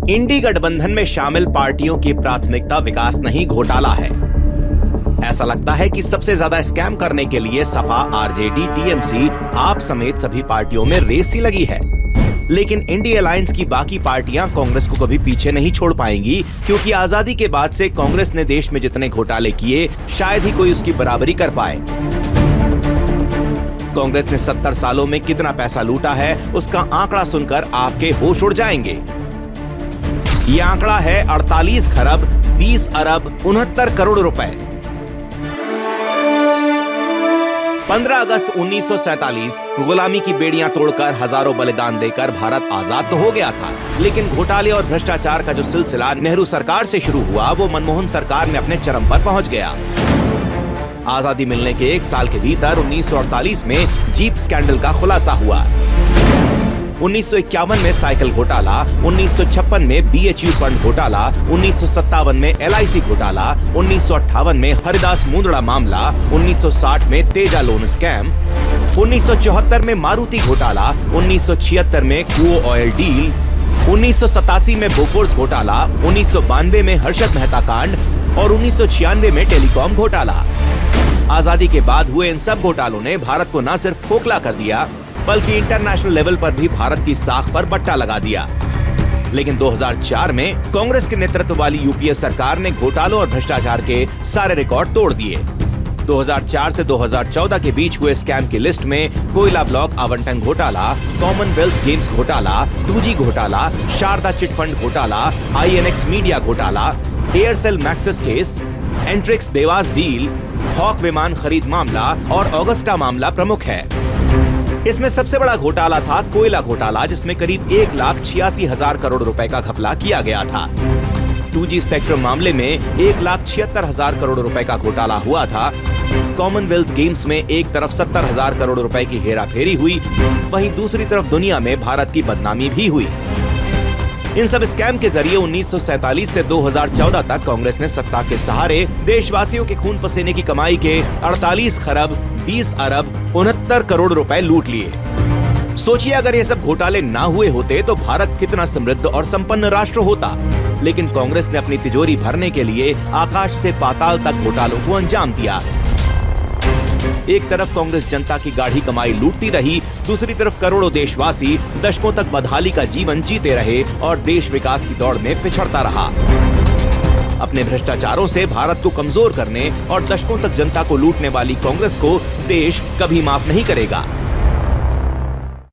इंडी गठबंधन में शामिल पार्टियों की प्राथमिकता विकास नहीं घोटाला है। ऐसा लगता है कि सबसे ज्यादा स्कैम करने के लिए सपा, आरजेडी, टीएमसी, आप समेत सभी पार्टियों में रेस सी लगी है। लेकिन इंडी अलायंस की बाकी पार्टियां कांग्रेस को कभी पीछे नहीं छोड़ पाएंगी, क्योंकि आजादी के बाद से कांग्रेस ने देश में जितने घोटाले किए शायद ही कोई उसकी बराबरी कर पाए। कांग्रेस ने 70 सालों में कितना पैसा लूटा है, उसका आंकड़ा सुनकर आपके होश उड़ जाएंगे। ये आंकड़ा है 48 खरब 20 अरब 69 करोड़ रुपए। 15 अगस्त 1947 गुलामी की बेड़ियां तोड़कर हजारों बलिदान देकर भारत आजाद तो हो गया था, लेकिन घोटाले और भ्रष्टाचार का जो सिलसिला नेहरू सरकार से शुरू हुआ वो मनमोहन सरकार में अपने चरम पर पहुंच गया। आजादी मिलने के 1 साल के भीतर 1948 में जीप स्कैंडल का खुलासा हुआ। 1951 में साइकिल घोटाला, 1956 में बीएचयू फंड घोटाला, 1957 में एलआईसी घोटाला, 1958 में हरिदास मुंदड़ा मामला, 1960 में तेजा लोन स्कैम, 1974 में मारुति घोटाला, 1976 में कुओ ऑयल डील, 1987 में बोफोर्स घोटाला, 1992 में हर्षद मेहता कांड और 1996 में टेलीकॉम घोटाला। आजादी के बाद हुए इन सब घोटालों ने भारत को न सिर्फ खोखला कर दिया, बल्कि इंटरनेशनल लेवल पर भी भारत की साख पर बट्टा लगा दिया। लेकिन 2004 में कांग्रेस के नेतृत्व वाली यूपीए सरकार ने घोटालों और भ्रष्टाचार के सारे रिकॉर्ड तोड़ दिए। 2004 से 2014 के बीच हुए स्कैम की लिस्ट में कोयला ब्लॉक आवंटन घोटाला, कॉमनवेल्थ गेम्स घोटाला, 2G घोटाला, शारदा चिटफंड घोटाला, आईएनएक्स मीडिया घोटाला, Aircel Maxis case, Antrix Devas deal, Hawk विमान खरीद मामला और ऑगस्टा मामला प्रमुख है। इसमें सबसे बड़ा घोटाला था कोयला घोटाला, जिसमें करीब 1,86,000 करोड़ रुपए का घपला किया गया था। 2G स्पेक्ट्रम मामले में 1,76,000 करोड़ रुपए का घोटाला हुआ था। कॉमनवेल्थ गेम्स में एक तरफ 70,000 करोड़ रुपए की हेराफेरी हुई, वहीं दूसरी तरफ दुनिया में भारत की बदनामी भी हुई। इन सब स्कैम के जरिए 1947 से 2014 तक कांग्रेस ने सत्ता के सहारे देशवासियों के खून पसीने की कमाई के 48 खरब 20 अरब 69 करोड़ रुपए लूट लिए। सोचिए, अगर ये सब घोटाले ना हुए होते तो भारत कितना समृद्ध और संपन्न राष्ट्र होता। लेकिन कांग्रेस ने अपनी तिजोरी भरने के लिए आकाश से पाताल तक घोटालों को अंजाम दिया। एक तरफ कांग्रेस जनता की गाढ़ी कमाई लूटती रही, दूसरी तरफ करोड़ों देशवासी दशकों तक बदहाली का जीवन जीते रहे और देश विकास की दौड़ में पिछड़ता रहा। अपने भ्रष्टाचारों से भारत को कमजोर करने और दशकों तक जनता को लूटने वाली कांग्रेस को देश कभी माफ नहीं करेगा।